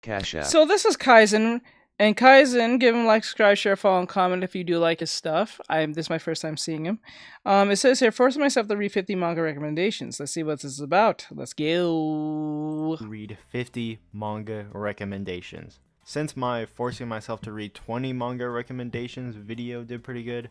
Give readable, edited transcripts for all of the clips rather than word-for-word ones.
Cash App. So this is Kaizen, and Kaizen, give him a like, subscribe, share, follow, and comment if you do like his stuff. This is my first time seeing him. It says here, forcing myself to read 50 manga recommendations. Let's see what this is about. Let's go. Read 50 manga recommendations. Since my forcing myself to read 20 manga recommendations video did pretty good,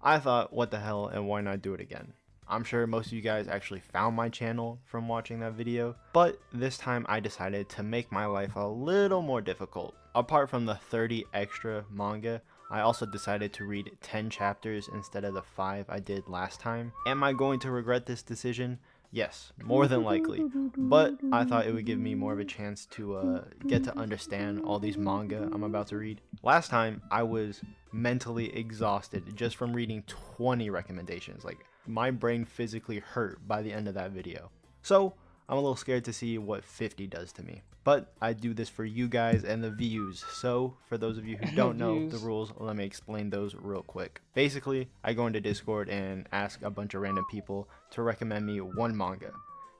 I thought, what the hell, and why not do it again? I'm sure most of you guys actually found my channel from watching that video, but this time I decided to make my life a little more difficult. Apart from the 30 extra manga, I also decided to read 10 chapters instead of the 5 I did last time. Am I going to regret this decision? Yes, more than likely, but I thought it would give me more of a chance to get to understand all these manga I'm about to read. Last time, I was mentally exhausted just from reading 20 recommendations. Like, my brain physically hurt by the end of that video. So, I'm a little scared to see what 50 does to me. But I do this for you guys and the views. So, for those of you who don't know the rules, let me explain those real quick. Basically, I go into Discord and ask a bunch of random people to recommend me one manga.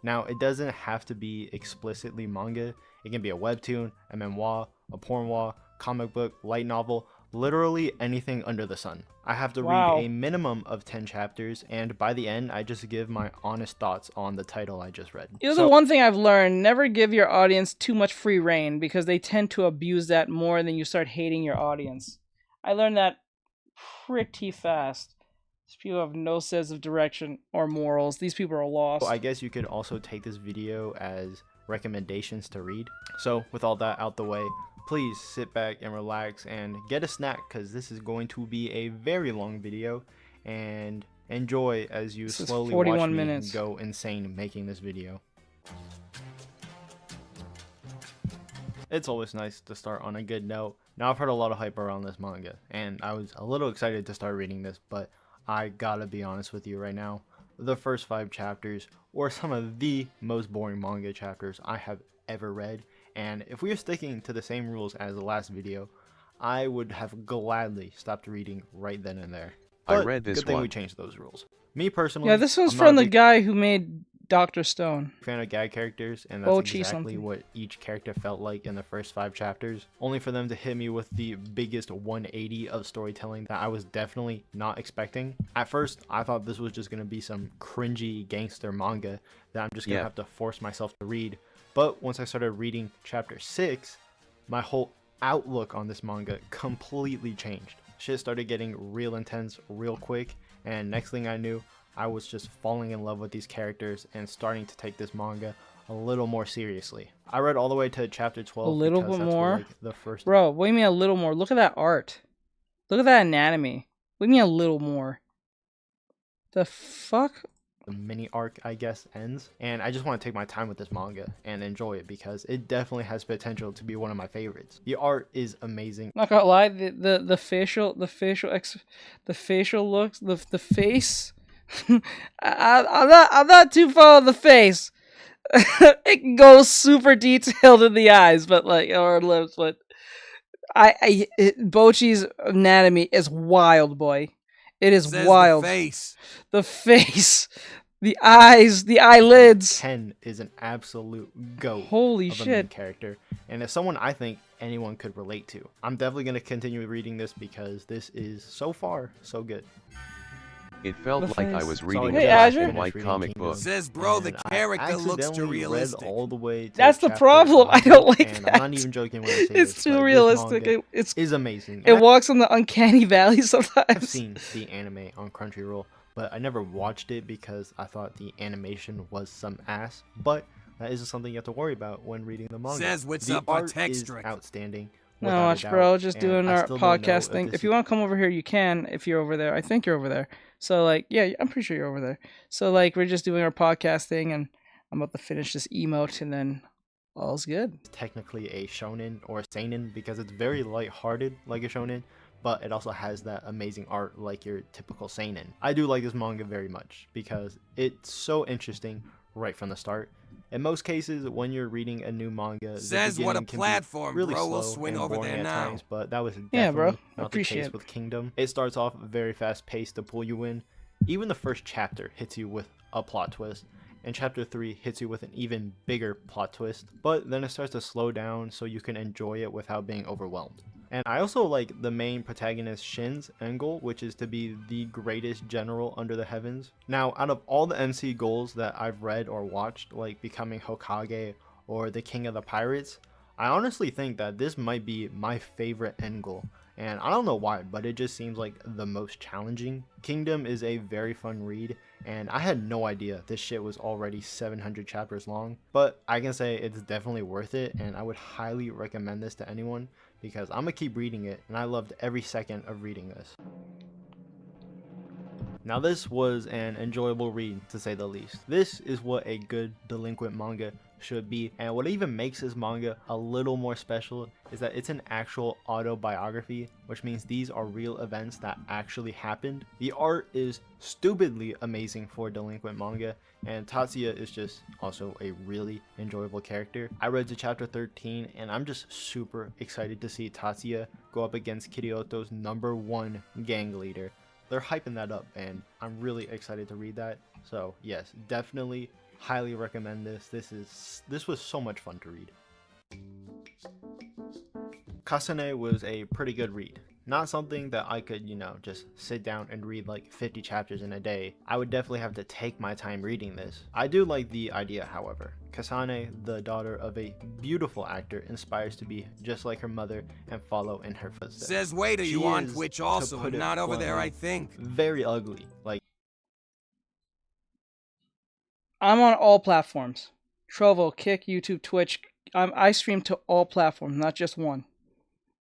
Now, it doesn't have to be explicitly manga. It can be a webtoon, a memoir, a pornoir, comic book, light novel, literally anything under the sun. I have to read a minimum of 10 chapters, and by the end, I just give my honest thoughts on the title I just read. You know, the one thing I've learned, never give your audience too much free reign, because they tend to abuse that more, and then you start hating your audience. I learned that pretty fast. These people have no sense of direction or morals. These people are lost. I guess you could also take this video as recommendations to read. So with all that out the way, please sit back and relax and get a snack, because this is going to be a very long video, and enjoy as you slowly watch me go insane making this video. It's always nice to start on a good note. Now, I've heard a lot of hype around this manga, and I was a little excited to start reading this, but I gotta be honest with you right now. The first 5 chapters were some of the most boring manga chapters I have ever read, and if we are sticking to the same rules as the last video, I would have gladly stopped reading right then and there. But I read this good thing one. we changed those rules. Me personally, yeah, this one's from the guy who made Dr. Stone. Fan of gag characters, and that's exactly what each character felt like in the first 5 chapters, only for them to hit me with the biggest 180 of storytelling that I was definitely not expecting. At first, I thought this was just going to be some cringy gangster manga that I'm just going to have to force myself to read. But once I started reading chapter 6, my whole outlook on this manga completely changed. Shit started getting real intense real quick, and next thing I knew, I was just falling in love with these characters and starting to take this manga a little more seriously. I read all the way to chapter 12. A little bit more? Like, the first... Bro, what do you mean a little more? Look at that art. Look at that anatomy. What do you mean a little more? The fuck? The mini arc, I guess, ends, and I just want to take my time with this manga and enjoy it, because it definitely has potential to be one of my favorites. The art is amazing. Not gonna lie, the facial looks, the face. I'm not too fond of the face. It can go super detailed in the eyes, but like, or lips, but Bochi's anatomy is wild, boy. It is wild. The face, the eyes, the eyelids. Ken is an absolute goat. Holy of shit. A main character, and it's someone I think anyone could relate to. I'm definitely going to continue reading this, because this is so far so good. It felt like I was reading a black and white comic book. Says, bro, the character looks too realistic. Read all the way to That's the problem. I don't like and that. I'm not even joking when I say it's this, too realistic. It is amazing. It walks on the uncanny valley sometimes. I've seen the anime on Crunchyroll, but I never watched it because I thought the animation was some ass. But that isn't something you have to worry about when reading the manga. Says, what's the up, art Artextric? is outstanding. No much, bro. Just doing our podcast thing. If you want to come over here, you can. If you're over there, I think you're over there. So like, yeah, I'm pretty sure you're over there. So like, we're just doing our podcast thing, and I'm about to finish this emote, and then all's good. It's technically a shonen or seinen, because it's very lighthearted like a shonen, but it also has that amazing art like your typical seinen. I do like this manga very much because it's so interesting right from the start. In most cases, when you're reading a new manga, says what a platform, really bro. slow We'll swing and over boring there at now. times, but that was Yeah, bro. definitely not the case with Kingdom. It starts off very fast paced to pull you in. Even the first chapter hits you with a plot twist, and chapter 3 hits you with an even bigger plot twist, but then it starts to slow down so you can enjoy it without being overwhelmed. And I also like the main protagonist Shin's end goal, which is to be the greatest general under the heavens. Now, out of all the MC goals that I've read or watched, like becoming Hokage or the King of the Pirates, I honestly think that this might be my favorite end goal. And I don't know why, but it just seems like the most challenging. Kingdom is a very fun read, and I had no idea this shit was already 700 chapters long, but I can say it's definitely worth it, and I would highly recommend this to anyone because I'm gonna keep reading it, and I loved every second of reading this. Now this was an enjoyable read, to say the least. This is what a good delinquent manga should be, and what even makes this manga a little more special is that it's an actual autobiography, which means these are real events that actually happened. The art is stupidly amazing for delinquent manga, and Tatsuya is just also a really enjoyable character. I read to chapter 13 and I'm just super excited to see Tatsuya go up against Kirioto's #1 gang leader. They're hyping that up and I'm really excited to read that. So yes, definitely highly recommend this. This was so much fun to read. Kasane was a pretty good read. Not something that I could, just sit down and read like 50 chapters in a day. I would definitely have to take my time reading this. I do like the idea, however. Kasane, the daughter of a beautiful actor, inspires to be just like her mother and follow in her footsteps. Says wait, are you on Twitch also? And Not over there, I think. Very ugly. Like, I'm on all platforms. Trovo, Kick, YouTube, Twitch. I stream to all platforms, not just one.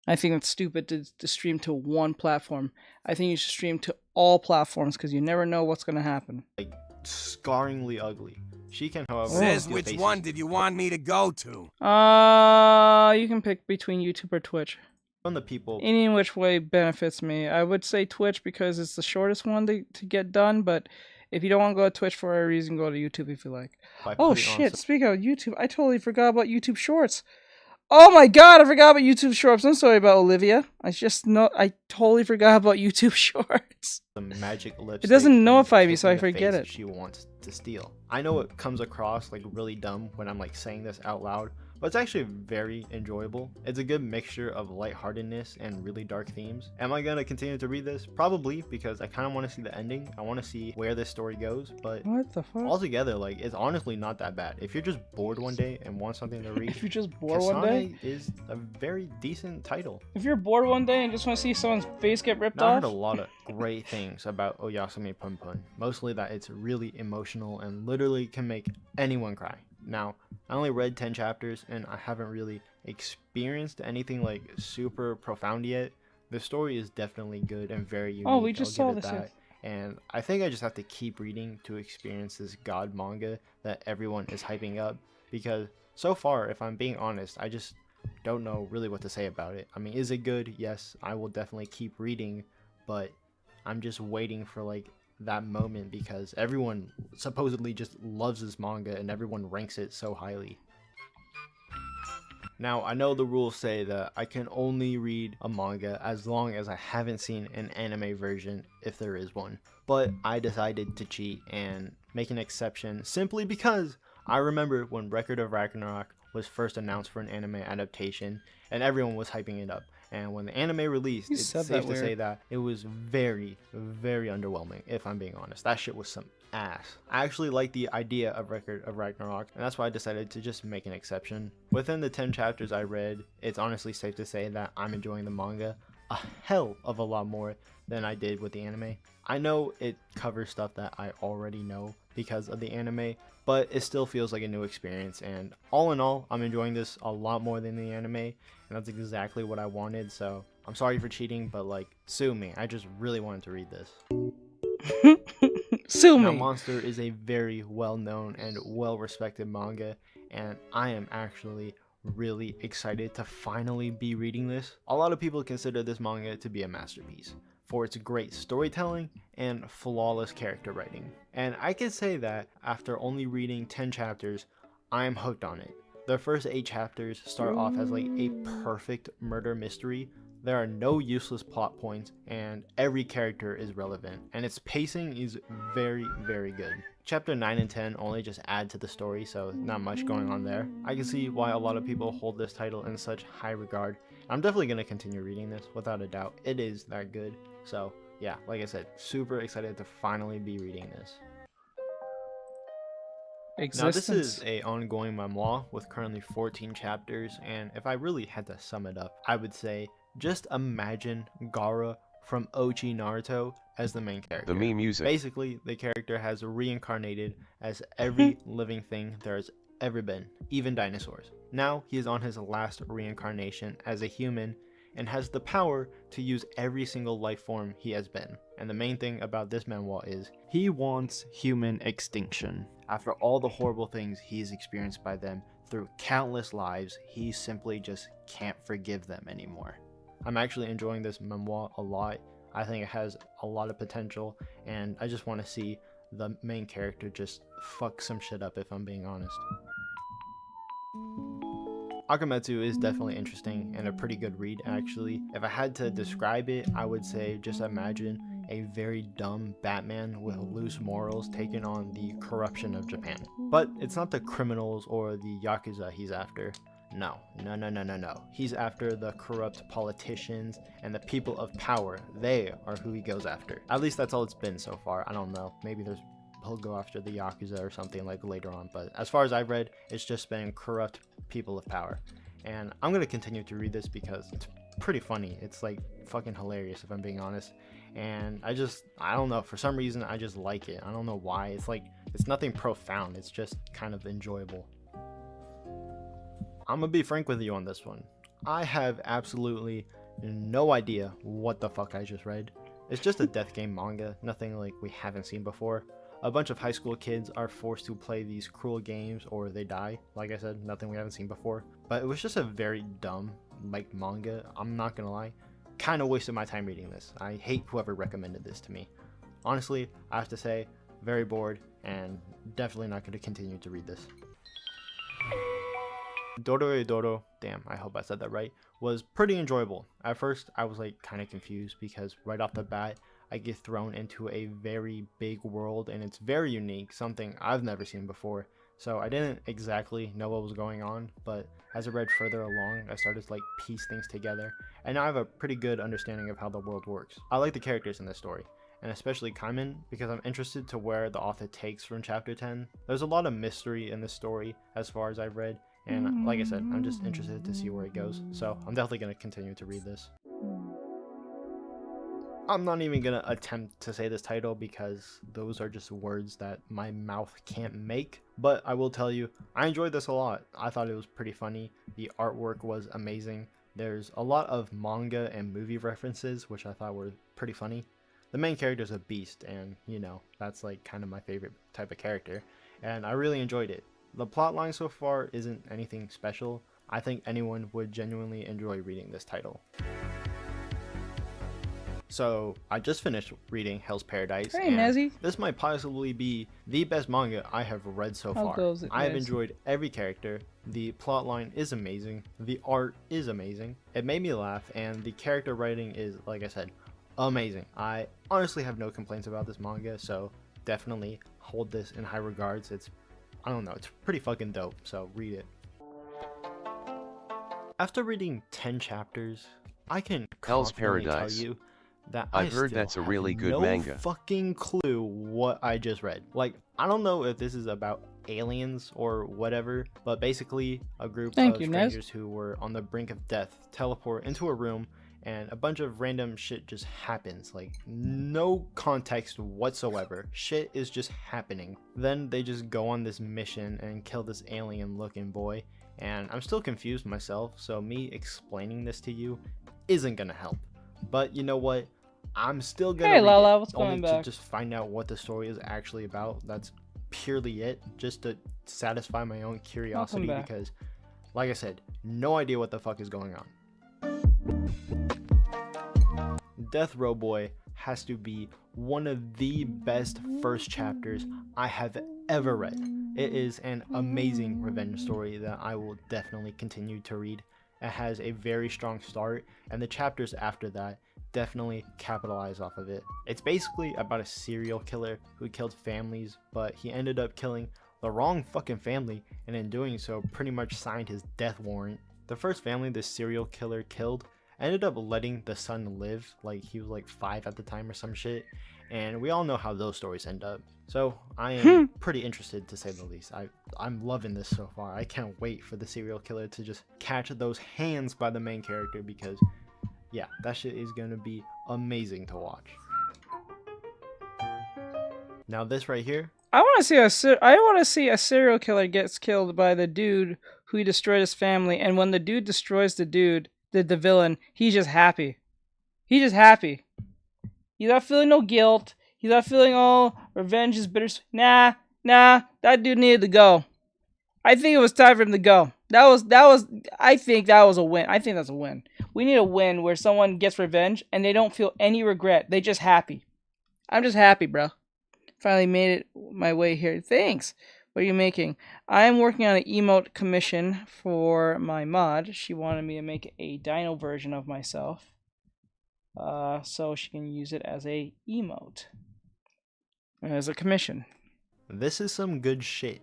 I think it's stupid to stream to one platform. I think you should stream to all platforms because you never know what's going to happen. Like, scarringly ugly. She can, however, says which one did you want me to go to? You can pick between YouTube or Twitch. From the people. Any which way benefits me. I would say Twitch because it's the shortest one to get done, but if you don't want to go to Twitch for a reason, go to YouTube if you like. Oh shit, speaking of YouTube, I totally forgot about YouTube Shorts. Oh my god, I forgot about YouTube Shorts. I'm sorry about Olivia. I totally forgot about YouTube Shorts. The magic lips. It doesn't notify me, so I forget it. She wants to steal. I know it comes across like really dumb when I'm like saying this out loud, but it's actually very enjoyable. It's a good mixture of lightheartedness and really dark themes. Am I gonna continue to read this? Probably, because I kind of want to see the ending. I want to see where this story goes, but what the fuck? Altogether, like, it's honestly not that bad. If you're just bored one day and want something to read, if you're just bored one day, is a very decent title. If you're bored one day and just want to see someone's face get ripped off, I heard a lot of great things about Oyasumi Pun Pun. Mostly that it's really emotional and literally can make anyone cry. Now, I only read 10 chapters and I haven't really experienced anything like super profound yet. The story is definitely good and very unique. Oh, we just saw this. And I think I just have to keep reading to experience this god manga that everyone is hyping up, because so far, if I'm being honest, I just don't know really what to say about it. I mean, is it good? Yes, I will definitely keep reading, but I'm just waiting for like that moment because everyone supposedly just loves this manga and everyone ranks it so highly. Now, I know the rules say that I can only read a manga as long as I haven't seen an anime version, if there is one, but I decided to cheat and make an exception simply because I remember when Record of Ragnarok was first announced for an anime adaptation and everyone was hyping it up. And when the anime released, it's safe to say that it was very, very underwhelming, if I'm being honest. That shit was some ass. I actually like the idea of Record of Ragnarok, and that's why I decided to just make an exception. Within the 10 chapters I read, it's honestly safe to say that I'm enjoying the manga a hell of a lot more than I did with the anime. I know it covers stuff that I already know because of the anime, but it still feels like a new experience, and all in all, I'm enjoying this a lot more than the anime, and that's exactly what I wanted. So I'm sorry for cheating, but like, sue me. I just really wanted to read this. Sue me. Now, Monster is a very well-known and well-respected manga, and I am actually really excited to finally be reading this. A lot of people consider this manga to be a masterpiece for its great storytelling and flawless character writing. And I can say that after only reading 10 chapters, I am hooked on it. The first 8 chapters start off as like a perfect murder mystery. There are no useless plot points and every character is relevant, and its pacing is very, very good. Chapter 9 and 10 only just add to the story, so not much going on there. I can see why a lot of people hold this title in such high regard. I'm definitely going to continue reading this, without a doubt. It is that good. So yeah, like I said, super excited to finally be reading this. Now this is a ongoing memoir with currently 14 chapters, and if I really had to sum it up, I would say just imagine Gaara from OG Naruto as the main character. The meme music. Basically, the character has reincarnated as every living thing there has ever been, even dinosaurs. Now he is on his last reincarnation as a human and has the power to use every single life form he has been. And the main thing about this memoir is he wants human extinction. After all the horrible things he's experienced by them through countless lives, he simply just can't forgive them anymore. I'm actually enjoying this memoir a lot. I think it has a lot of potential, and I just want to see the main character just fuck some shit up, if I'm being honest. Akametsu is definitely interesting and a pretty good read, actually. If I had to describe it, I would say just imagine a very dumb Batman with loose morals taking on the corruption of Japan. But it's not the criminals or the Yakuza he's after. No. He's after the corrupt politicians and the people of power. They are who he goes after. At least that's all it's been so far. I don't know. Maybe he'll go after the Yakuza or something like later on. But as far as I've read, it's just been corrupt people of power. And I'm going to continue to read this because it's pretty funny. It's like fucking hilarious, if I'm being honest. And I don't know. For some reason, I just like it. I don't know why. It's nothing profound. It's just kind of enjoyable. I'm gonna be frank with you on this one. I have absolutely no idea what the fuck I just read. It's just a death game manga, nothing like we haven't seen before. A bunch of high school kids are forced to play these cruel games or they die. Like I said, nothing we haven't seen before. But it was just a very dumb manga, I'm not gonna lie. Kind of wasted my time reading this. I hate whoever recommended this to me. Honestly, I have to say, very bored and definitely not gonna continue to read this. Doro, damn, I hope I said that right, was pretty enjoyable. At first, I was kind of confused because right off the bat, I get thrown into a very big world and it's very unique, something I've never seen before. So I didn't exactly know what was going on, but as I read further along, I started to piece things together, and now I have a pretty good understanding of how the world works. I like the characters in this story, and especially Kaiman, because I'm interested to where the author takes from chapter 10. There's a lot of mystery in this story as far as I've read, and like I said, I'm just interested to see where it goes, so I'm definitely going to continue to read this. I'm not even going to attempt to say this title because those are just words that my mouth can't make, but I will tell you, I enjoyed this a lot. I thought it was pretty funny. The artwork was amazing. There's a lot of manga and movie references, which I thought were pretty funny. The main character is a beast, and that's kind of my favorite type of character, and I really enjoyed it. The plotline so far isn't anything special. I think anyone would genuinely enjoy reading this title. So I just finished reading Hell's Paradise. Hey, and Nezzy. this might possibly be the best manga I have read so far. I have enjoyed every character. The plotline is amazing. The art is amazing. It made me laugh, and the character writing is, like I said, amazing. I honestly have no complaints about this manga, so definitely hold this in high regards. I don't know, it's pretty fucking dope, so read it. After reading 10 chapters, I can Hell's confidently Paradise. tell you that I've heard that's a really good manga. No fucking clue what I just read. I don't know if this is about aliens or whatever, but basically a group of strangers who were on the brink of death teleport into a room, and a bunch of random shit just happens. No context whatsoever. Shit is just happening. Then they just go on this mission and kill this alien looking boy, and I'm still confused myself, so me explaining this to you isn't gonna help. But you know what? I'm still gonna read Lala, it, what's only going back? to just find out what the story is actually about. That's purely it, just to satisfy my own curiosity, because like I said, no idea what the fuck is going on. Death Row Boy has to be one of the best first chapters I have ever read. It is an amazing revenge story that I will definitely continue to read. It has a very strong start, and the chapters after that definitely capitalize off of it. It's basically about a serial killer who killed families, but he ended up killing the wrong fucking family, and in doing so pretty much signed his death warrant. The first family this serial killer killed ended up letting the son live, like he was like 5 at the time or some shit, and we all know how those stories end up. So I am pretty interested, to say the least. I'm loving this so far. I can't wait for the serial killer to just catch those hands by the main character, because yeah, that shit is gonna be amazing to watch. Now this right here, I want to see a serial killer gets killed by the dude who destroyed his family, and when the dude destroys the dude, the villain, he's just happy. He's just happy. He's not feeling no guilt. He's not feeling, oh, revenge is bittersweet. Nah, that dude needed to go. I think it was time for him to go. I think that was a win. I think that's a win. We need a win where someone gets revenge and they don't feel any regret. They just happy. I'm just happy, bro. Finally made it my way here. Thanks. What are you making? I'm working on an emote commission for my mod. She wanted me to make a dino version of myself, so she can use it as a emote, as a commission. this is some good shit.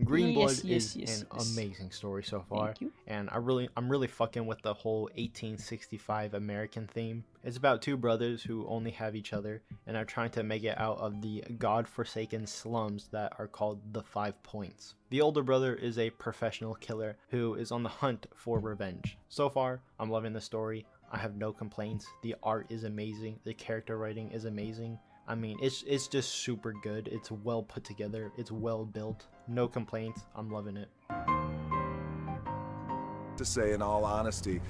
Green Blood is an amazing story so far, and I'm really fucking with the whole 1865 American theme. It's about 2 brothers who only have each other and are trying to make it out of the godforsaken slums that are called the 5 Points. The older brother is a professional killer who is on the hunt for revenge. So far, I'm loving the story. I have no complaints. The art is amazing. The character writing is amazing. I mean, it's just super good. It's well put together. It's well built. No complaints. I'm loving it. To say, in all honesty,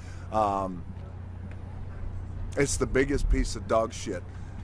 it's the biggest piece of dog shit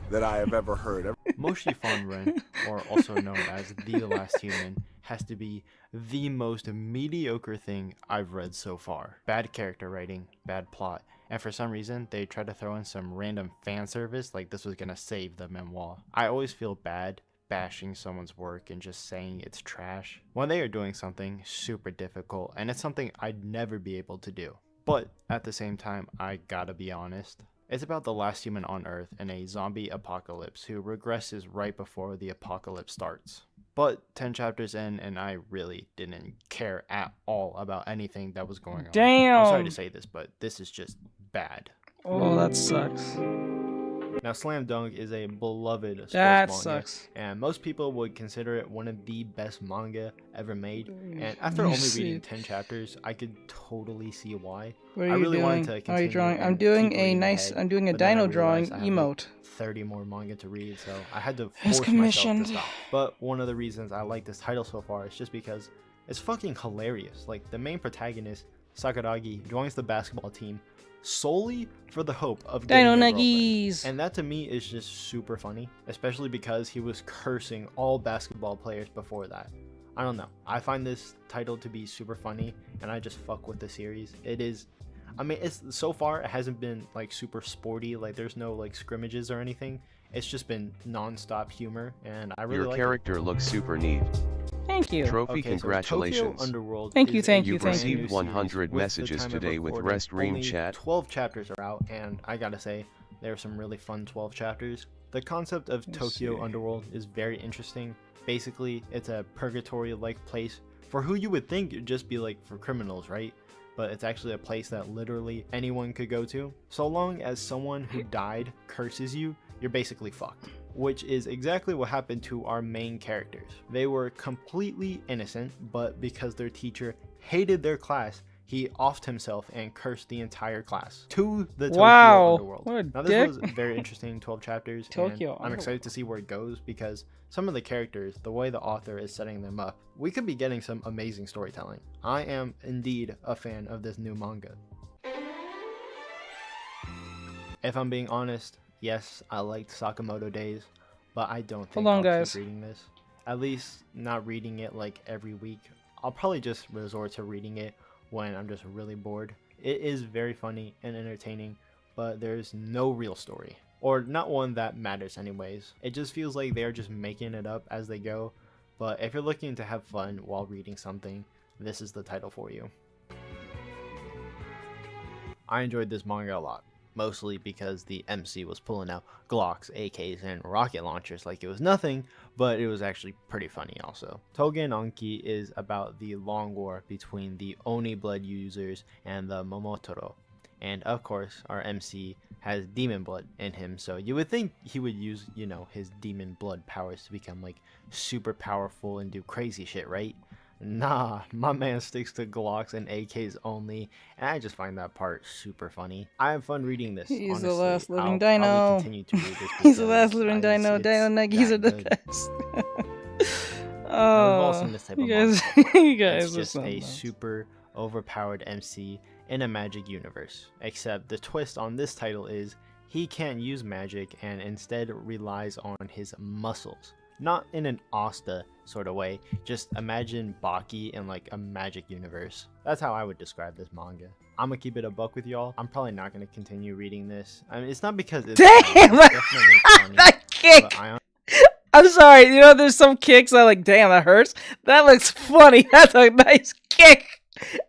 that I have ever heard. Moshi Fan Ren, or also known as The Last Human, has to be the most mediocre thing I've read so far. Bad character writing, bad plot, and for some reason they tried to throw in some random fan service like this was gonna save the memoir. I always feel bad bashing someone's work and just saying it's trash when they are doing something super difficult, and it's something I'd never be able to do. But at the same time, I gotta be honest. It's about the last human on Earth in a zombie apocalypse who regresses right before the apocalypse starts. But 10 chapters in, and I really didn't care at all about anything that was going on. Damn! I'm sorry to say this, but this is just bad. Oh, that sucks. Now, Slam Dunk is a beloved sports That manga, sucks. and most people would consider it one of the best manga ever made. And after only reading 10 chapters, I could totally see why. What are I you really doing? wanted to How are continue. you drawing? and I'm doing keep a reading nice. ahead, I'm doing a but then I dino drawing realized I have, like, emote. 30 more manga to read, so I had to It's force myself commissioned. to stop. But one of the reasons I like this title so far is just because it's fucking hilarious. Like, the main protagonist, Sakuragi, joins the basketball team solely for the hope of getting Dino a girlfriend. nuggies. And that to me is just super funny, especially because he was cursing all basketball players before that. I don't know. I find this title to be super funny, and I just fuck with the series. It is, I mean, it's so far it hasn't been like super sporty, like there's no like scrimmages or anything. It's just been non-stop humor, and I really Your like character looks super neat. Thank you. Trophy, So congratulations. Tokyo Underworld Thank you, is thank a you, You've thank brand you. received new 100 series. With the messages time of today with recording, Rest Ream only Chat. 12 chapters are out, and I gotta say, there are some really fun 12 chapters. The concept of Let's Tokyo see. Underworld is very interesting. Basically, it's a purgatory-like place for who you would think it'd just be like for criminals, right? But it's actually a place that literally anyone could go to. So long as someone who died curses you, you're basically fucked. Which is exactly what happened to our main characters. They were completely innocent, but because their teacher hated their class, he offed himself and cursed the entire class to the Tokyo Wow, Underworld. what a Now dick. this was very interesting, 12 chapters, Tokyo and I'm excited to see where it goes because some of the characters, the way the author is setting them up, we could be getting some amazing storytelling. I am indeed a fan of this new manga. If I'm being honest, yes, I liked Sakamoto Days, but I don't think Hold on, I'll guys. keep reading this. At least not reading it like every week. I'll probably just resort to reading it when I'm just really bored. It is very funny and entertaining, but there's no real story. Or not one that matters anyways. It just feels like they're just making it up as they go. But if you're looking to have fun while reading something, this is the title for you. I enjoyed this manga a lot. mostly because the MC was pulling out Glocks, AKs, and rocket launchers like it was nothing, but it was actually pretty funny also. Tougen Anki is about the long war between the Oni blood users and the Momotaro. And of course, our MC has demon blood in him, so you would think he would use, you know, his demon blood powers to become like super powerful and do crazy shit, right? Nah, my man sticks to Glocks and AKs only, and I just find that part super funny. I have fun reading this. He's honestly. the last living I'll dino. probably continue to read this. He's the because last living I just- dino. it's Dino Nuggies are that the good. best. Now, we've all seen this type you of guys, manga. you guys It's are just so a nuts. super overpowered MC in a magic universe. Except the twist on this title is he can't use magic and instead relies on his muscles. Not in an Asta sort of way, just imagine Baki in like a magic universe. That's how I would describe this manga. I'm gonna keep it a buck with y'all. I'm probably not gonna continue reading this. I mean, it's not because it's Damn! funny, it's definitely funny, That kick! but I'm sorry, you know, there's some kicks I like, damn, that hurts. That looks funny. That's a nice kick.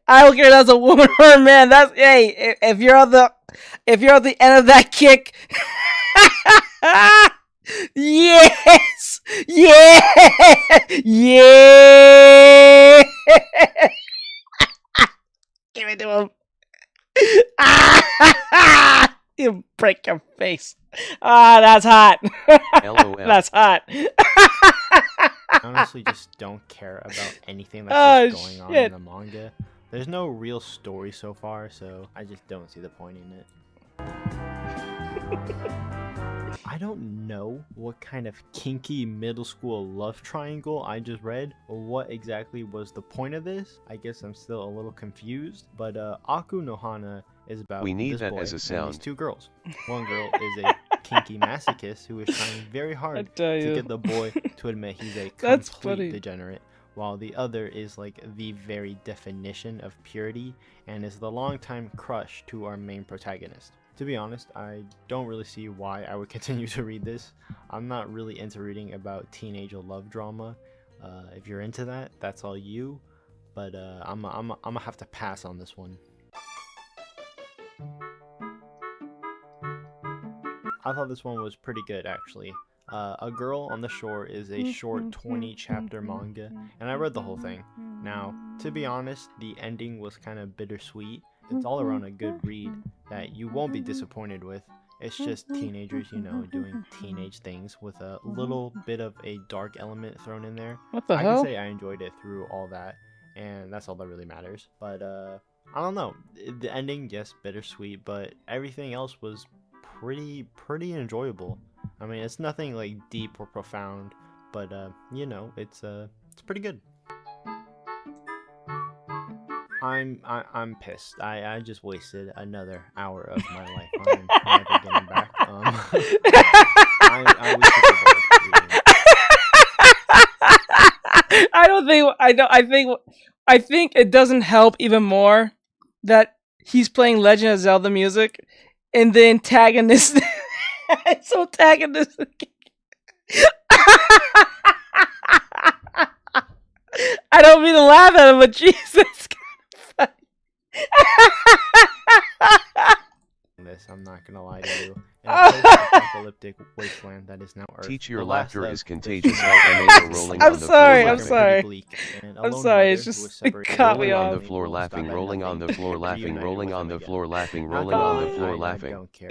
I don't care if that's a woman or a man. That's, hey, if you're on the end of that kick, yes, yeah, yeah. Give it to him. You break your face. Ah, that's hot. LOL. That's hot. I honestly just don't care about anything that's just going on shit. in the manga. There's no real story so far, so I just don't see the point in it. I don't know what kind of kinky middle school love triangle I just read, or what exactly was the point of this. I guess I'm still a little confused, but Aku no Hana is about We need this that boy as a and sound. these two girls. One girl is a kinky masochist who is trying very hard tell to you. get the boy to admit he's a That's complete funny. degenerate, while the other is like the very definition of purity and is the longtime crush to our main protagonist. To be honest, I don't really see why I would continue to read this. I'm not really into reading about teenage love drama. If you're into that, that's all you. But I'm gonna have to pass on this one. I thought this one was pretty good actually. A Girl on the Shore is a short 20 chapter manga, and I read the whole thing. Now, to be honest, the ending was kind of bittersweet. It's all around a good read that you won't be disappointed with. It's just teenagers, you know, doing teenage things with a little bit of a dark element thrown in there. What the I hell? can say I enjoyed it through all that, and that's all that really matters. But I don't know. The ending, yes, bittersweet, but everything else was pretty enjoyable. I mean, it's nothing like deep or profound, but you know, it's pretty good. I'm pissed. I just wasted another hour of my life. I'm never getting back. I wish you could reading. I think it doesn't help even more that he's playing Legend of Zelda music and the antagonist it's so antagonistic. I don't mean to laugh at him, but Jesus, it's kind of funny. This, I'm not gonna lie to you. In a post-apocalyptic wasteland that is now Earth. Teach your the last laughter of is the contagious. species- Rolling I'm on the sorry, floor, I'm laughing. sorry. Bleak, and a I'm lone sorry, mother it's who just- was it separated caught from me her Rolling on off. the family floor, will laughing. stop at Rolling on the nothing floor, to laughing. reunite Rolling with on them the again. floor, laughing. Not Rolling gonna on the lie, floor, I laughing. don't care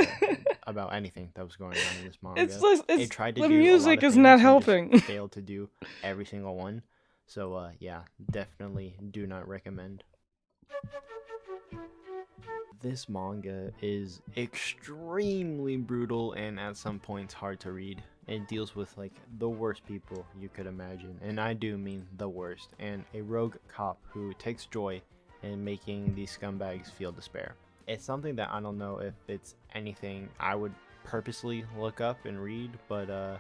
about anything that was going on in this manga. It's It tried to the do a lot music of is things not and just helping. failed to do every single one. So yeah, definitely do not recommend. This manga is extremely brutal and at some points hard to read. It deals with like the worst people you could imagine, and I do mean the worst, and a rogue cop who takes joy in making these scumbags feel despair. It's something that I don't know if it's anything I would purposely look up and read, but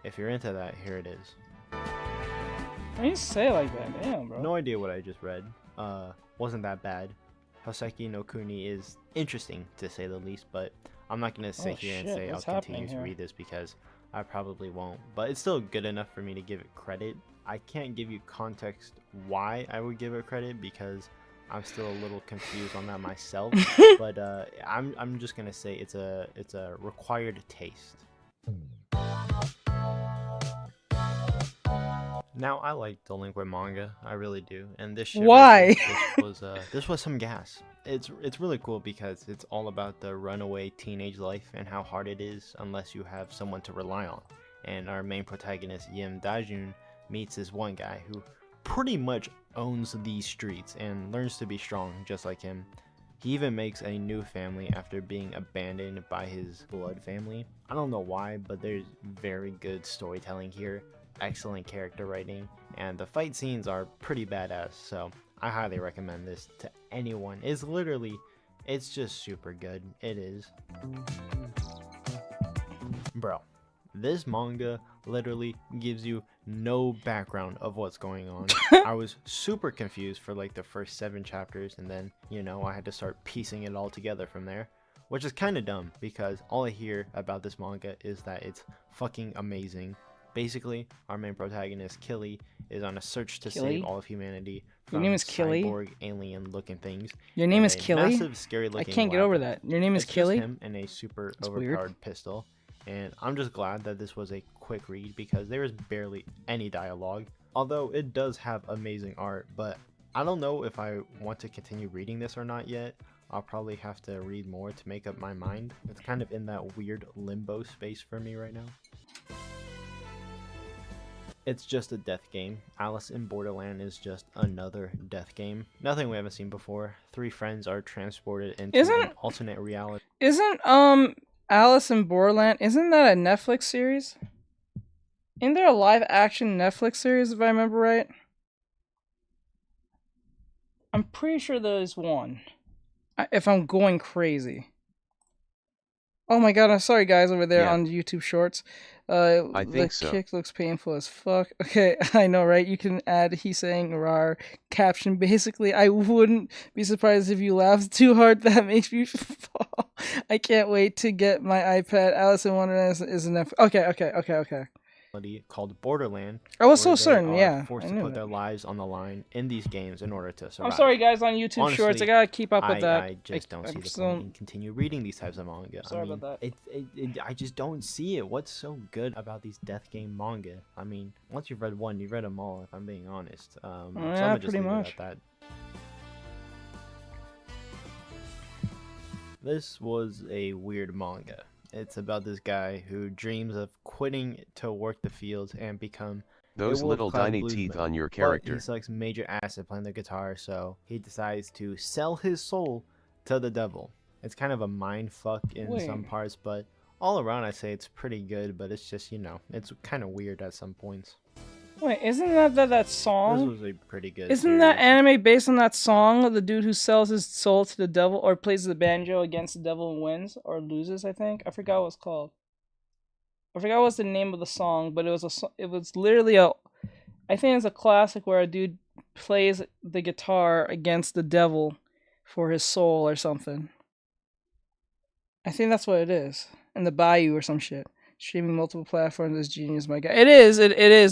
if you're into that, here it is. Why do you say it like that? Damn, bro. No idea what I just read. Wasn't that bad. Hoseki no Kuni is interesting to say the least, but I'm not gonna sit here and shit, say I'll what's continue happening to here? read this because I probably won't. But it's still good enough for me to give it credit. I can't give you context why I would give it credit because I probably won't, but it's still good enough for me to give it credit. I can't give you context why I would give it credit because I'm still a little confused on that myself, but I'm just gonna say it's a required taste. Now I like delinquent manga, I really do, and this shit Why? this was some gas. It's really cool because it's all about the runaway teenage life and how hard it is unless you have someone to rely on. And our main protagonist Yim Dajun meets this one guy who pretty much owns these streets and learns to be strong just like him. He even makes a new family after being abandoned by his blood family. I don't know why, but there's very good storytelling here, excellent character writing, and the fight scenes are pretty badass, so I highly recommend this to anyone. It's just super good. It is. Bro, this manga literally gives you no background of what's going on. I was super confused for like the first 7 chapters, and then, you know, I had to start piecing it all together from there, which is kind of dumb because all I hear about this manga is that it's fucking amazing. Basically, our main protagonist, Killy, is on a search to save all of humanity from Your name is Killy? cyborg alien-looking things. Your name is in a Killy? Massive, scary-looking I can't get lab. over that. Your name is It's Killy? just him and a super overpowered pistol. And I'm just glad that this was a quick read because there is barely any dialogue. Although it does have amazing art, but I don't know if I want to continue reading this or not yet. I'll probably have to read more to make up my mind. It's kind of in that weird limbo space for me right now. It's just a death game. Alice in Borderland is just another death game. Nothing we haven't seen before. 3 friends are transported into an alternate reality. Isn't Alice in Borderland, isn't that a Netflix series? Isn't there a live action Netflix series if I remember right? I'm pretty sure there's one. If I'm going crazy. Oh my god, I'm sorry guys over there on YouTube Shorts. I think the kick looks painful as fuck. Okay, I know, right? You can add he's saying rar caption. Basically, I wouldn't be surprised if you laughed too hard. That makes me fall. I can't wait to get my iPad. Alice in Wonderland is enough. Okay. Called Borderland. I was so certain, Forced to put their lives on the line in these games in order to survive. I'm sorry, guys, on YouTube Honestly, Shorts. I gotta keep up with that. I just don't see the point in continue reading these types of manga. Sorry about that. I just don't see it. What's so good about these death game manga? I mean, once you've read one, you've read them all. If I'm being honest. So I'm gonna just pretty leave much. it at that. This was a weird manga. It's about this guy who dreams of quitting to work the fields and become those little tiny teeth on your character. But he sucks major acid playing the guitar, so he decides to sell his soul to the devil. It's kind of a mind fuck in some parts, but all around I say it's pretty good, but it's just, you know, it's kind of weird at some points. Wait, isn't that song? This was a pretty good Isn't series. that anime based on that song of the dude who sells his soul to the devil or plays the banjo against the devil and wins or loses? I think I forgot what it's called. I forgot what's the name of the song, but it was literally I think it's a classic where a dude plays the guitar against the devil for his soul or something. I think that's what it is. In the Bayou or some shit. Streaming multiple platforms is genius, my guy. It is,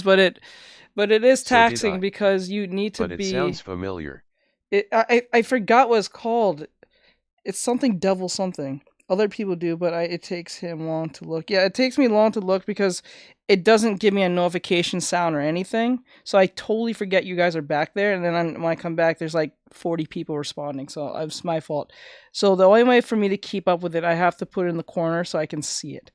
but it is taxing because you need to be. But it sounds familiar. I forgot what it's called. It's something devil something. Other people do, but it takes him long to look. Yeah, it takes me long to look because it doesn't give me a notification sound or anything. So I totally forget you guys are back there, and then when I come back, there's like 40 people responding. So it's my fault. So the only way for me to keep up with it, I have to put it in the corner so I can see it.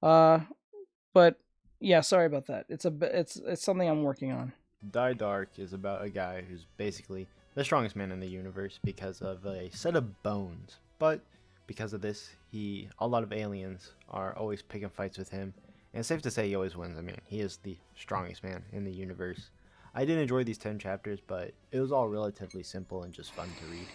But yeah, sorry about that. It's something I'm working on. Die Dark is about a guy who's basically the strongest man in the universe because of a set of bones. But because of this, a lot of aliens are always picking fights with him. And it's safe to say he always wins. I mean, he is the strongest man in the universe. I did enjoy these 10 chapters, but it was all relatively simple and just fun to read.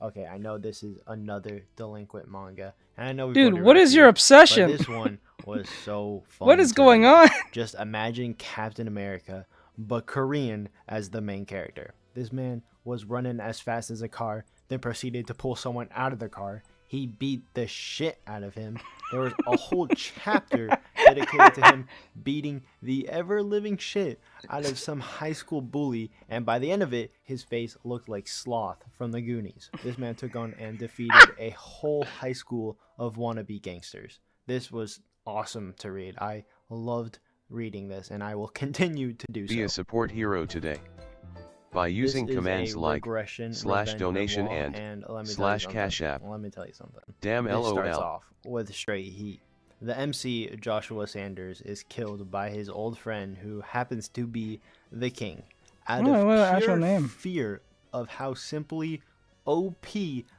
Okay, I know this is another delinquent manga, and I know dude, what is your obsession? But this one was so fun. What is going on? Just imagine Captain America, but Korean as the main character. This man was running as fast as a car, then proceeded to pull someone out of the car. He beat the shit out of him. There was a whole chapter dedicated to him beating the ever-living shit out of some high school bully, and by the end of it, his face looked like Sloth from the Goonies. This man took on and defeated a whole high school of wannabe gangsters. This was awesome to read. I loved reading this, and I will continue to do so. Be a support hero today by using commands like /donation and /cash app. Let me tell you something. Damn This starts LOL. off with straight heat. The MC, Joshua Sanders, is killed by his old friend who happens to be the king. Out what an of actual pure name. fear of how simply OP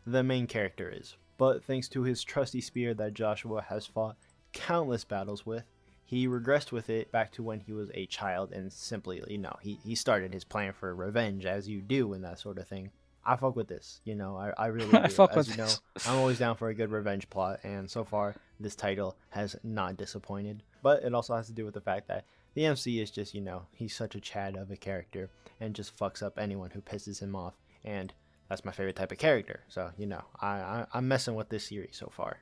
the main character is. But thanks to his trusty spear that Joshua has fought countless battles with, he regressed with it back to when he was a child and simply, he started his plan for revenge, as you do in that sort of thing. I fuck with this, I really do. I fuck As with you know, this. I'm always down for a good revenge plot, and so far, this title has not disappointed. But it also has to do with the fact that the MC is just, he's such a Chad of a character, and just fucks up anyone who pisses him off, and that's my favorite type of character. So, I'm messing with this series so far.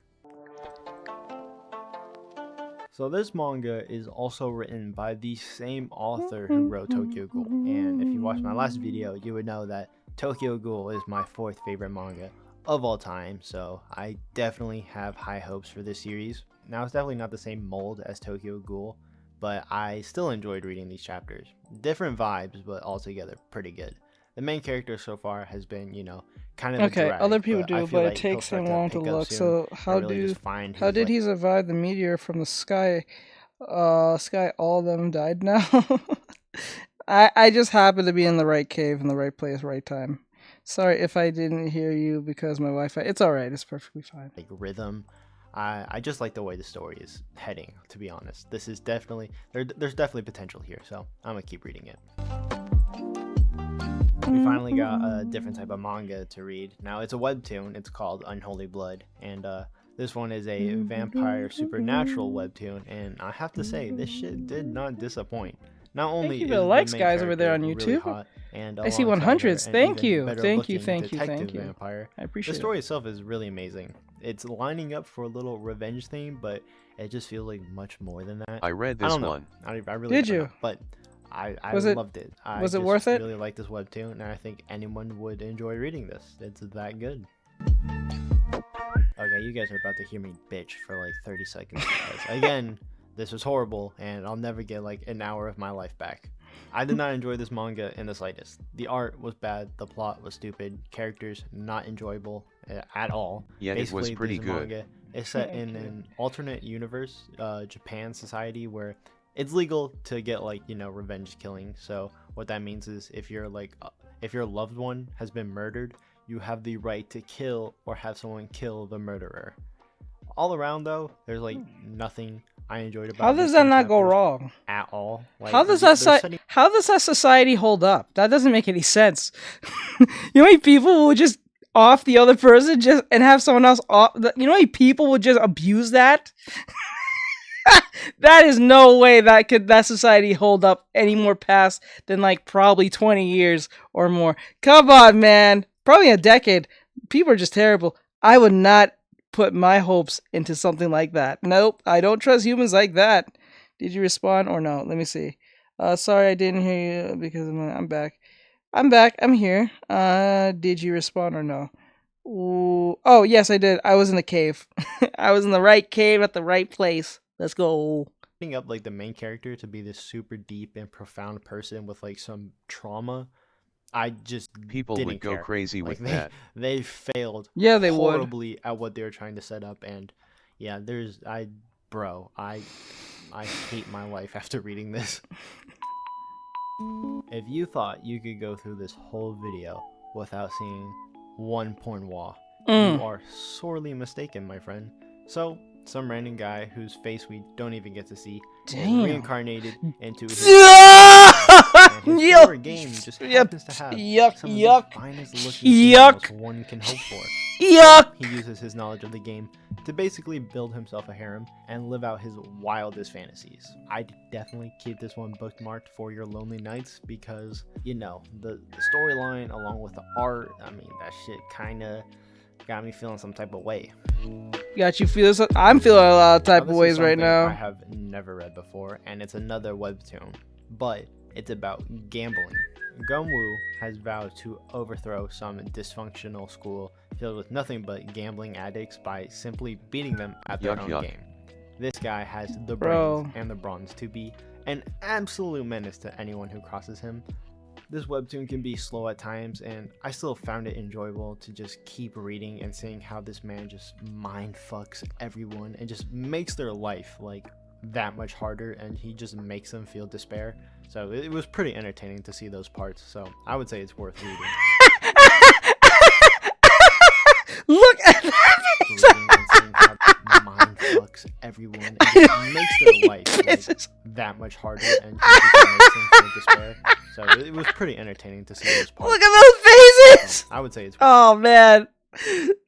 So this manga is also written by the same author who wrote Tokyo Ghoul, and if you watched my last video, you would know that Tokyo Ghoul is my 4th favorite manga of all time, so I definitely have high hopes for this series. Now, it's definitely not the same mold as Tokyo Ghoul, but I still enjoyed reading these chapters. Different vibes, but altogether pretty good. The main character so far has been, kind of a Okay, drag, other people but I do, feel but like it he'll takes start him long to pick up look. soon So and how really just find how his, did he survive the meteor from the sky? Sky, all of them died now. I just happened to be in the right cave in the right place, right time. Sorry if I didn't hear you because my Wi-Fi. It's all right. It's perfectly fine. like rhythm. I just like the way the story is heading, to be honest. This is definitely there's definitely potential here, so I'm gonna keep reading it. We finally got a different type of manga to read. Now it's a webtoon. It's called Unholy Blood, and this one is a vampire supernatural webtoon, and I have to say this shit did not disappoint. Not only you is for the the likes, main guys, over there on character really YouTube. hot, and I see alongside her, 100s. an Thank even you. better Thank you. looking Thank you. detective Thank you. vampire. I appreciate The it. story itself is really amazing. It's lining up for a little revenge theme, but it just feels like much more than that. I read I this don't know. one. I really Did don't you? know, but I Was it- loved it. I was it just worth it? really like this webtoon, and I think anyone would enjoy reading this. It's that good. Okay, you guys are about to hear me bitch for like 30 seconds because, again, this was horrible, and I'll never get like an hour of my life back. I did not enjoy this manga in the slightest. The art was bad, the plot was stupid, characters not enjoyable at all. Yet it was Basically, pretty this good. manga is set in an alternate universe, Japan society, where it's legal to get like, revenge killing. So what that means is if you're like, if your loved one has been murdered, you have the right to kill or have someone kill the murderer. All around though, there's like nothing I enjoyed about. How does these that two not go chapters wrong? at all? Like, How does they're that setting how does that society hold up? That doesn't make any sense. You know how many people will just off the other person just and have someone else off? You know how many people would just abuse that? That is no way that society hold up any more past than like probably 20 years or more. Come on, man. Probably a decade. People are just terrible. I would not put my hopes into something like that. Nope, I don't trust humans like that. Did you respond or no? Let me see. Sorry I didn't hear you because I'm back. I'm back. I'm here. Did you respond or no? Ooh. Oh, yes, I did. I was in the cave. I was in the right cave at the right place. Let's go. up like the main character to be this super deep and profound person with like some trauma. I just People didn't would go care. crazy Like, with that. They failed Yeah, they would. horribly at what they were trying to set up, and yeah, I hate my life after reading this. If you thought you could go through this whole video without seeing one porn wall, you are sorely mistaken, my friend. So, some random guy whose face we don't even get to see is Damn. reincarnated into his Yuck! and his favorite game just happens to have Yuck, some of yuck, the finest looking yuck. females one can hope for. Yuck! He uses his knowledge of the game to basically build himself a harem and live out his wildest fantasies. I'd definitely keep this one bookmarked for your lonely nights because, the storyline along with the art, I mean, that shit kinda got me feeling some type of way. Got you feeling? I'm feeling a lot of type of Now, this ways is right something I now. have never read before, and it's another webtoon, but it's about gambling. Gumwoo has vowed to overthrow some dysfunctional school filled with nothing but gambling addicts by simply beating them at their own game. This guy has the brains and the bronze to be an absolute menace to anyone who crosses him. This webtoon can be slow at times, and I still found it enjoyable to just keep reading and seeing how this man just mind fucks everyone and just makes their life like that much harder, and he just makes them feel despair. So it was pretty entertaining to see those parts, so I would say it's worth reading. Look at that! Reading and seeing how mind fucks everyone and just makes their life like that much harder, and he just makes them feel despair. So it was pretty entertaining to see those parts. Look at those faces! So I would say it's oh man.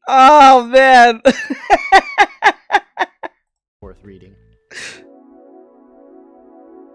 Oh man. worth reading.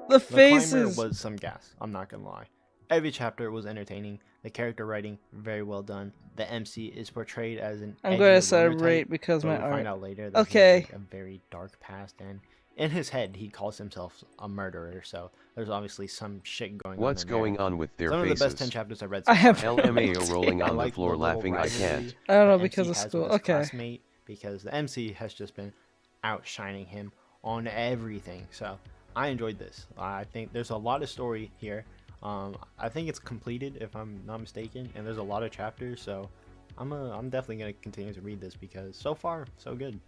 The The Climber faces. was some gas, I'm not gonna lie. Every chapter was entertaining, the character writing very well done, the MC is portrayed as an I'm edgy going to loner celebrate type, because but my we'll art. find out later that he Okay. has like a very dark past, and in his head he calls himself a murderer, so there's obviously some shit going on. What's going on with their Some faces? of the best 10 chapters I read I have- far. LMAO rolling I on the like floor little laughing I rivalry can't. I don't know the because MC of has school. with his Okay. classmate, because the MC has just been outshining him on everything. So I enjoyed this. I think there's a lot of story here. I think it's completed if I'm not mistaken, and there's a lot of chapters. So I'm definitely gonna continue to read this because so far so good.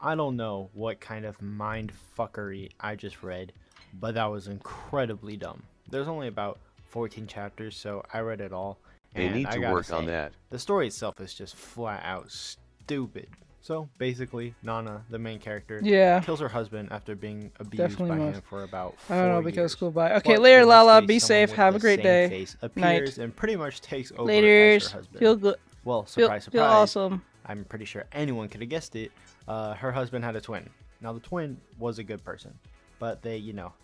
I don't know what kind of mind fuckery I just read, but that was incredibly dumb. There's only about 14 chapters, so I read it all. They and need I to gotta work on say, that. The story itself is just flat out stupid. So basically, Nana, the main character, Yeah. kills her husband after being abused Definitely by must. him for about 4 I don't know years. because school. Bye. Okay, But later, the next Lala. week, Be someone safe. with Have a the great same day. face Night. appears and pretty much takes over Later. as her husband. Feel good. Well, Feel, surprise, feel surprise. awesome. I'm pretty sure anyone could have guessed it. Her husband had a twin. Now the twin was a good person, but they,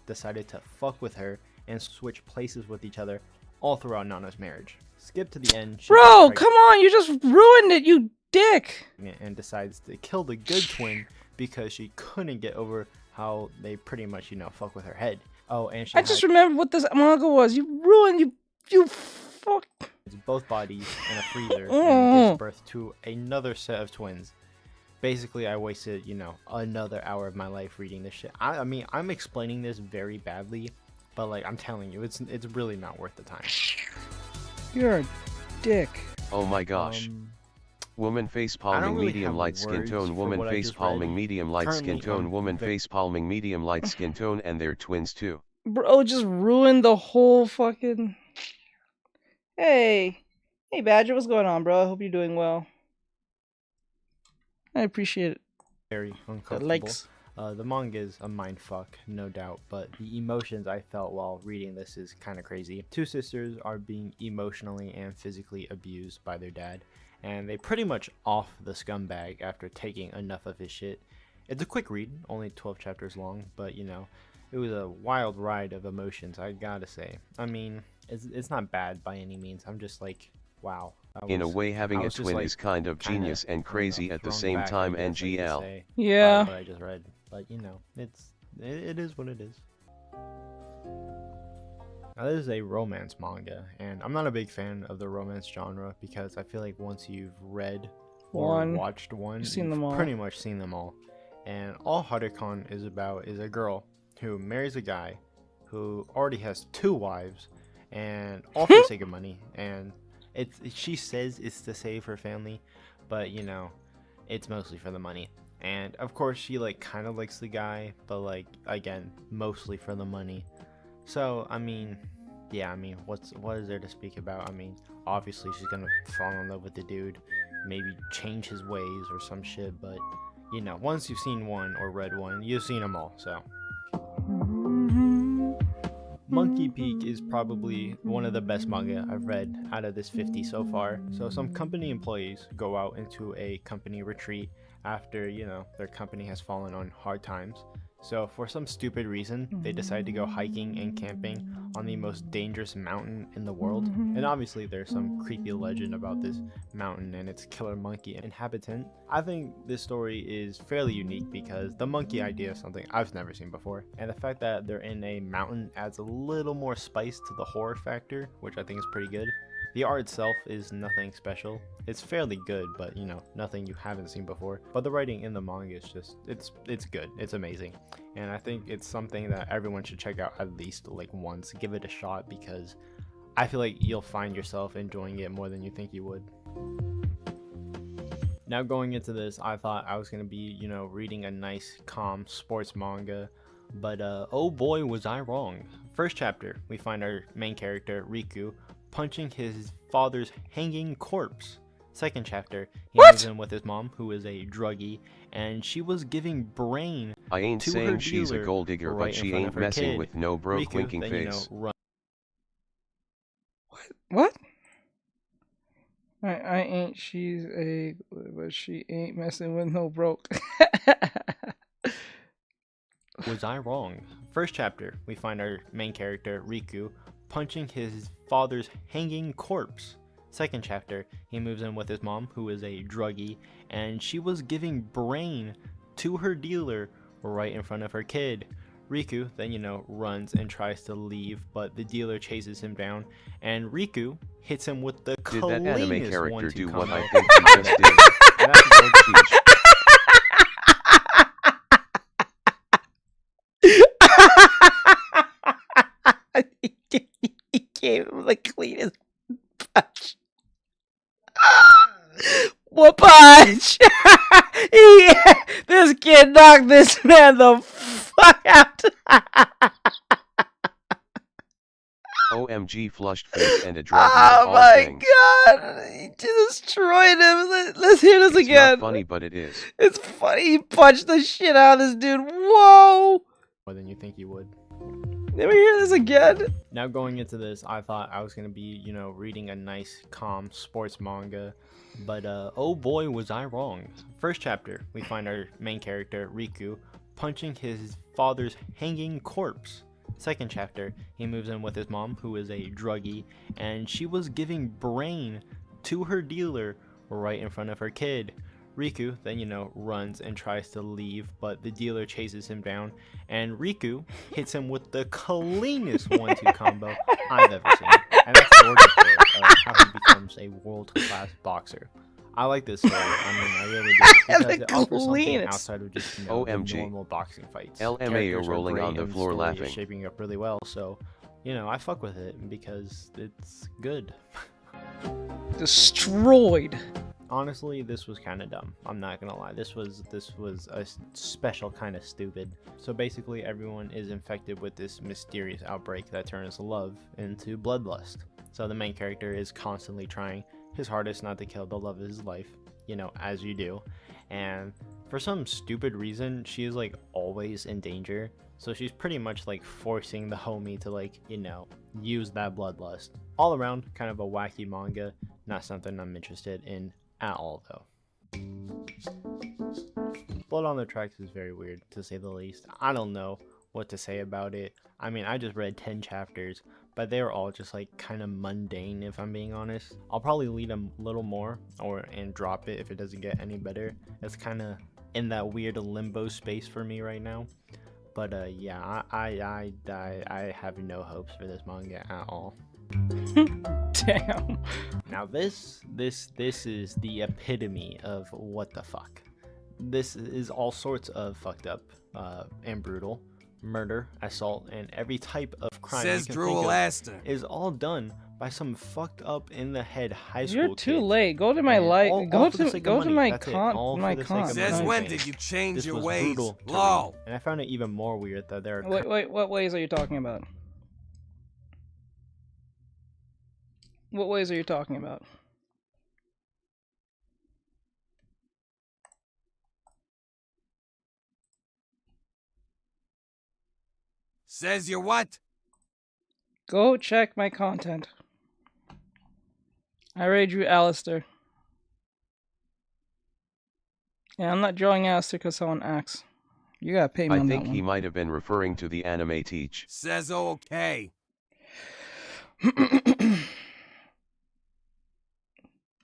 decided to fuck with her and switch places with each other all throughout Nana's marriage. Skip to the end. She Bro, gets come on! You just ruined it, you dick. pregnant and decides to kill the good twin because she couldn't get over how they pretty much, fuck with her head. Oh, and she I just remembered what this manga was. You ruined. You fuck. both bodies in a freezer and gives birth to another set of twins. Basically, I wasted, another hour of my life reading this shit. I mean, I'm explaining this very badly, but like I'm telling you, it's really not worth the time. You're a dick. Oh my gosh. Woman face palming really medium have light skin words tone, for woman what I face just palming read. medium light skin Currently, tone, I'm woman very- face palming medium light skin tone, and they're twins too. Bro, just ruined the whole fucking. Hey Badger, what's going on, bro? I hope you're doing well. I appreciate it. Very The uncomfortable. likes. The manga is a mindfuck, no doubt, but the emotions I felt while reading this is kind of crazy. Two sisters are being emotionally and physically abused by their dad, and they pretty much off the scumbag after taking enough of his shit. It's a quick read, only 12 chapters long, but it was a wild ride of emotions, I gotta say. I mean, it's not bad by any means. I'm just like, wow. In a way, I having a was just, twin like, is kind of kinda, genius and crazy at the thrown same back, I time. guess I could NGL. say, Yeah. by what I just read, but it is what it is. Now, this is a romance manga, and I'm not a big fan of the romance genre because I feel like once you've read or watched one, you've seen them all. pretty much seen them all. And all Harukan is about is a girl who marries a guy who already has 2 wives, and all for the sake of money. And she says it's to save her family, but it's mostly for the money. And of course she kind of likes the guy, but again, mostly for the money. So I mean, what is there to speak about? I mean, obviously she's gonna fall in love with the dude, maybe change his ways or some shit, but once you've seen one or read one, you've seen them all. So Monkey Peak is probably one of the best manga I've read out of this 50 so far. So some company employees go out into a company retreat after, their company has fallen on hard times. So for some stupid reason, they decide to go hiking and camping on the most dangerous mountain in the world. And obviously there's some creepy legend about this mountain and its killer monkey inhabitant. I think this story is fairly unique because the monkey idea is something I've never seen before. And the fact that they're in a mountain adds a little more spice to the horror factor, which I think is pretty good. The art itself is nothing special. It's fairly good, but you know, nothing you haven't seen before. But the writing in the manga is just, it's good. It's amazing. And I think it's something that everyone should check out at least like once. Give it a shot because I feel like you'll find yourself enjoying it more than you think you would. Now going into this, I thought I was going to be, you know, reading a nice, calm sports manga. But oh boy, was I wrong. First chapter, we find our main character, Riku, punching his father's hanging corpse. Second chapter, he moves in with his mom, who is a druggie, and she was giving brain I ain't to saying her she's a dealer gold digger, right but in she front ain't of her messing kid. with no broke Riku, winking then, face. What? I ain't, she's a, but she ain't messing with no broke. Was I wrong? First chapter, we find our main character, Riku, punching his father's hanging corpse. Second chapter, he moves in with his mom, who is a druggie, and she was giving brain to her dealer right in front of her kid. Riku then, you know, runs and tries to leave, but the dealer chases him down, and Riku hits him with the Did that anime cleanest character 1-2 do combo. what I think he just did? And that's Sheesh. He gave him the cleanest punch. What punch? This kid knocked this man the fuck out. OMG, flushed face and a dragon Oh of all my things. god! He destroyed him. Let's hear this It's again. not funny, but it is. It's funny. He punched the shit out of this dude. Whoa! More than you think you would. Let me hear this again. Now going into this, I thought I was going to be, you know, reading a nice, calm sports manga. But oh boy, was I wrong. First chapter, we find our main character, Riku, punching his father's hanging corpse. Second chapter, he moves in with his mom, who is a druggie, and she was giving brain to her dealer right in front of her kid. Riku then, you know, runs and tries to leave, but the dealer chases him down, and Riku hits him with the cleanest 1-2 combo I've ever seen. And that's the origin story of how he becomes a world-class boxer. I like this story. I mean, I really do. Because it offers something outside of just, you know, the OMG. normal boxing fights. LMAO Characters are rolling great on the and the floor story is laughing. shaping up really well, so, you know, I fuck with it because it's good. Destroyed. Honestly, this was kind of dumb. I'm not gonna lie. This was a special kind of stupid. So basically, everyone is infected with this mysterious outbreak that turns love into bloodlust. So the main character is constantly trying his hardest not to kill the love of his life, you know, as you do. And for some stupid reason, she is like always in danger. So she's pretty much like forcing the homie to, like, you know, use that bloodlust. All around, kind of a wacky manga. Not something I'm interested in at all, though. Blood on the Tracks is very weird, to say the least. I don't know what to say about it. I mean, I just read 10 chapters, but they were all just like kind of mundane, if I'm being honest. I'll probably read a little more and drop it if it doesn't get any better. It's kind of in that weird limbo space for me right now. But yeah, I have no hopes for this manga at all. Damn. Now this is the epitome of what the fuck. This is all sorts of fucked up and brutal. Murder, assault, and every type of crime Says you can Drew think of Alaster. is all done by some fucked up in the head high school You're too kids. late. Go to my And life. all Go for the to sake of money. my That's it. con. All My for the sake con. of Says money. when did you change This your was ways? brutal to Lol. read. And I found it even more weird that there are Wait. What ways are you talking about? What ways are you talking about? Says you're what? Go check my content. I raid you, Alistair. Yeah, I'm not drawing Alistair because someone asks. You gotta pay me on that one. I think he might have been referring to the anime teach. Says okay.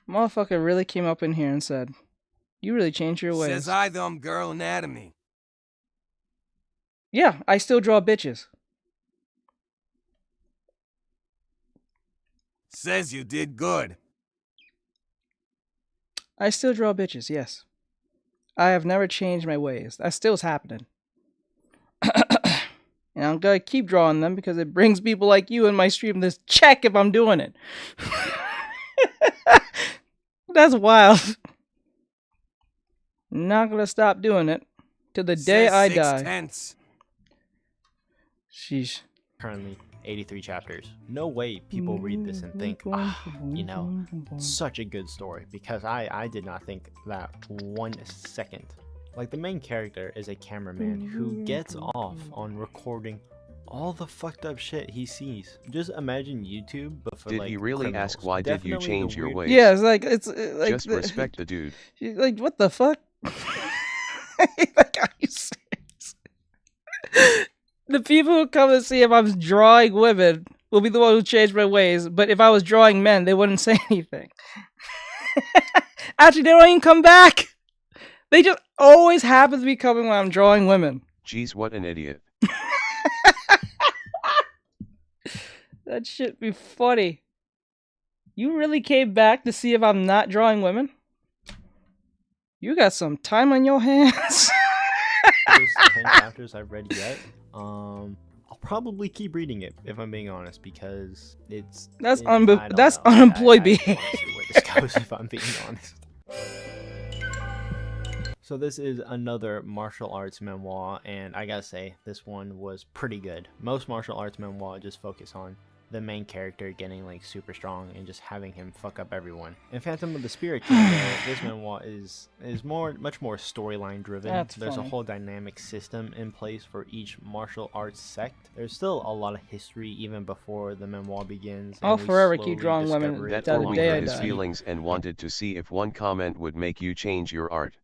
Motherfucker really came up in here and said, "You really changed your ways." Says I them girl anatomy. Yeah, I still draw bitches. Says you did good. I still draw bitches, yes. I have never changed my ways. That still's happening. And I'm gonna keep drawing them because it brings people like you in my stream this check if I'm doing it. That's wild. Not gonna stop doing it till the day I die. 6/10. Sheesh. Currently 83 chapters. No way people read this and think, you know, such a good story, because I did not think that 1 second. Like, the main character is a cameraman who gets off on recording all the fucked up shit he sees. Just imagine YouTube, but for Did like he really criminals. ask why did you Definitely change the your weird- ways? Yeah, it's like Just respect the dude. Like, what the fuck? Like, are you serious? The people who come to see if I'm drawing women will be the one who changed my ways, but if I was drawing men, they wouldn't say anything. Actually, they don't even come back. They just always happen to be coming when I'm drawing women. Jeez, what an idiot. That shit be funny. You really came back to see if I'm not drawing women? You got some time on your hands. Those 10 chapters I've read yet. I'll probably keep reading it if I'm being honest, because That's I don't know. unemployed I behavior. wanna see where this goes, if I'm being honest. So this is another martial arts memoir, and I gotta say, this one was pretty good. Most martial arts memoir just focus on the main character getting like super strong and just having him fuck up everyone. In Phantom of the Spirit King, this memoir is much more storyline driven. There's funny. a whole dynamic system in place for each martial arts sect. There's still a lot of history even before the memoir begins. I'll and we forever keep slowly drawing women discover that it the That or we day I hurt his die. feelings and wanted to see if one comment would make you change your art.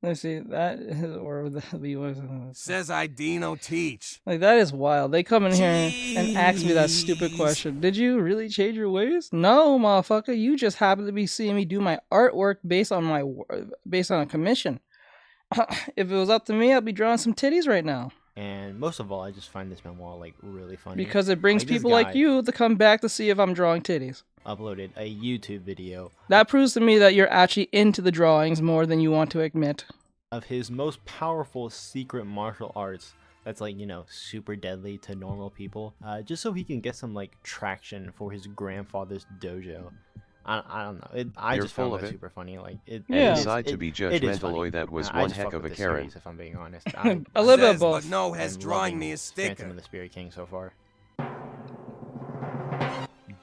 Let's see, that is, or the viewers. Says I Dino teach. Like, that is wild. They come in here and ask me that stupid question. Did you really change your ways? No, motherfucker. You just happen to be seeing me do my artwork based on a commission. If it was up to me, I'd be drawing some titties right now. And most of all, I just find this memoir like really funny. Because it brings Like, this people like guy you to come back to see if I'm drawing titties. uploaded a YouTube video That proves to me that you're actually into the drawings more than you want to admit. of his most powerful secret martial arts that's like, you know, super deadly to normal people, just so he can get some like traction for his grandfather's dojo. I don't know. I You're just found full of that it. super funny. Like, And Yeah. decide to be it is judgmental, funny. oi, that was I one just heck fuck of a with the Karen. series, if I'm being honest. A little bit of Says, both. but no has I'm drawing loving me a Phantom sticker. of the Spirit King so far.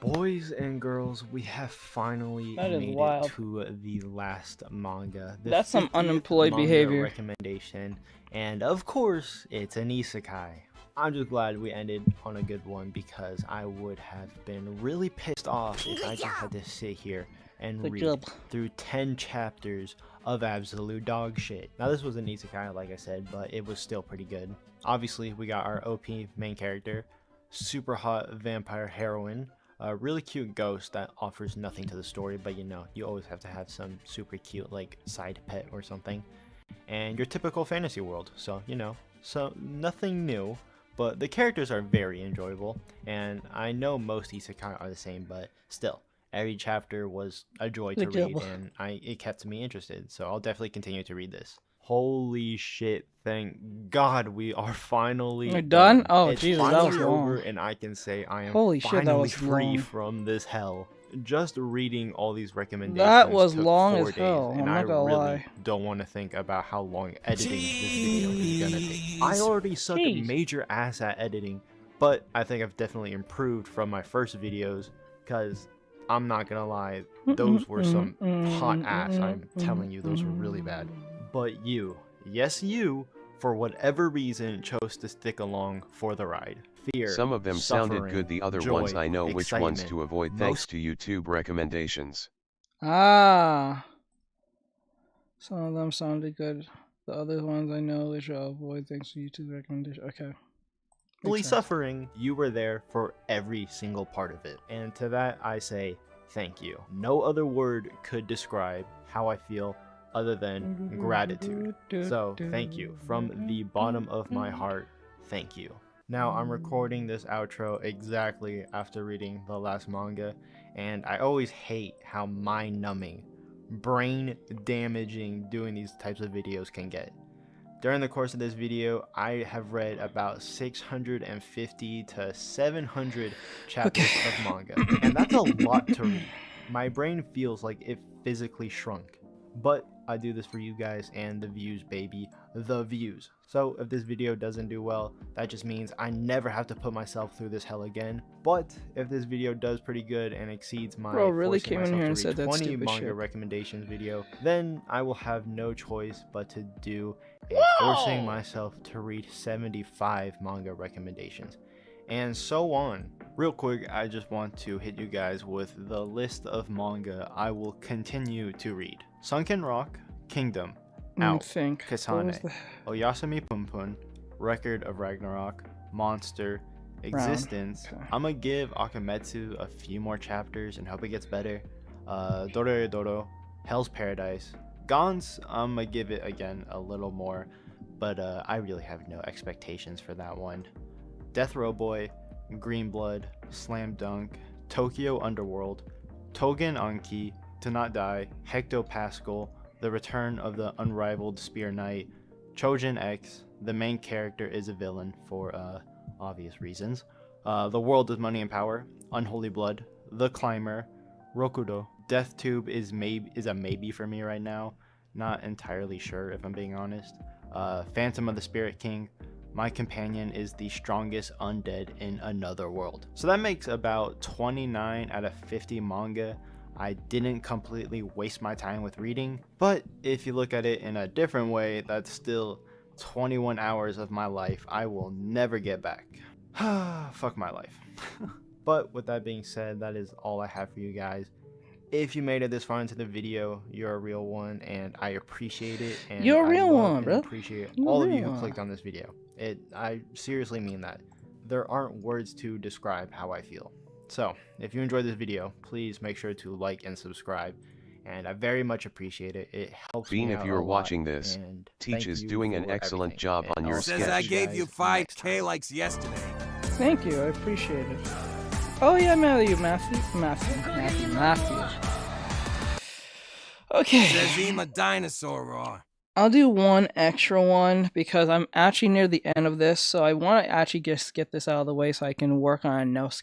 Boys and girls, we have finally That is made wild. it to the last manga. The That's some 50th unemployed manga behavior. recommendation, and of course, it's an isekai. I'm just glad we ended on a good one, because I would have been really pissed off if I just had to sit here and Good read job. through 10 chapters of absolute dog shit. Now, this was an isekai, like I said, but it was still pretty good. Obviously, we got our OP main character, super hot vampire heroine, a really cute ghost that offers nothing to the story, but you know, you always have to have some super cute like side pet or something, and your typical fantasy world, so you know, so nothing new, but the characters are very enjoyable, and I know most isekai are the same, but still, every chapter was a joy to Good read, job. and it kept me interested, so I'll definitely continue to read this. Holy shit, thank God we are finally We're done? Oh, It's Jesus, that finally was over, long. and I can say I am Holy shit, that finally was free long. from this hell. Just reading all these recommendations That was took long 4 as days, hell, and I'm I not gonna really lie. don't want to think about how long editing this video is gonna take. I already suck Jeez. major ass at editing, but I think I've definitely improved from my first videos, because I'm not gonna lie, those were some hot ass. I'm telling you, those were really bad. But you, yes you, for whatever reason, chose to stick along for the ride. Fear, Some of them sounded suffering, good, the other joy, ones I know which ones excitement. to avoid thanks to YouTube recommendations. Ah. Some of them sounded good. The other ones I know I should avoid thanks to YouTube recommendation. Okay. Fully suffering, you were there for every single part of it. And to that I say thank you. No other word could describe how I feel other than gratitude. So thank you from the bottom of my heart. Thank you. Now I'm recording this outro exactly after reading the last manga, and I always hate how mind-numbing, brain-damaging doing these types of videos can get. During the course of this video, I have read about 650 to 700 chapters of manga, and that's a lot to read. My brain feels like it physically shrunk, but I do this for you guys and the views, baby, the views. So if this video doesn't do well, that just means I never have to put myself through this hell again. But if this video does pretty good and exceeds my really came in here and said that 20 manga shit. recommendations video, then I will have no choice but to do a forcing myself to read 75 manga recommendations, and so on. Real quick, I just want to hit you guys with the list of manga I will continue to read. Sunken Rock, Kingdom, Out, Kasane, Oyasumi Punpun, Record of Ragnarok, Monster, Existence. I'm gonna give Akametsu a few more chapters and hope it gets better. Dororedoro, Hell's Paradise, Gons, I'm gonna give it again a little more, but I really have no expectations for that one. Death Row Boy, Green Blood, Slam Dunk, Tokyo Underworld, Togen Anki, To Not Die, Hectopascal, The Return of the Unrivaled Spear Knight, Chojin X, the main character is a villain for obvious reasons, The World is Money and Power, Unholy Blood, The Climber, Rokudo. Death Tube is a maybe for me right now, not entirely sure if I'm being honest. Phantom of the Spirit King, My Companion is the strongest undead in another world. So that makes about 29 out of 50 manga I didn't completely waste my time with reading, but if you look at it in a different way, that's still 21 hours of my life I will never get back. Fuck my life. But with that being said, that is all I have for you guys. If you made it this far into the video, you're a real one, and I appreciate it. And you're a real one, bro. I appreciate all of you who clicked on this video. I seriously mean that. There aren't words to describe how I feel. So, if you enjoyed this video, please make sure to like and subscribe, and I very much appreciate it. It helps me out if you're a lot, watching this, Teach is doing an excellent job on your sketch. Says I gave you 5K likes yesterday. Thank you, I appreciate it. Oh yeah, Matthew. Okay. Says I'm a dinosaur raw. I'll do one extra one because I'm actually near the end of this, so I want to actually just get this out of the way so I can work on a no sketch.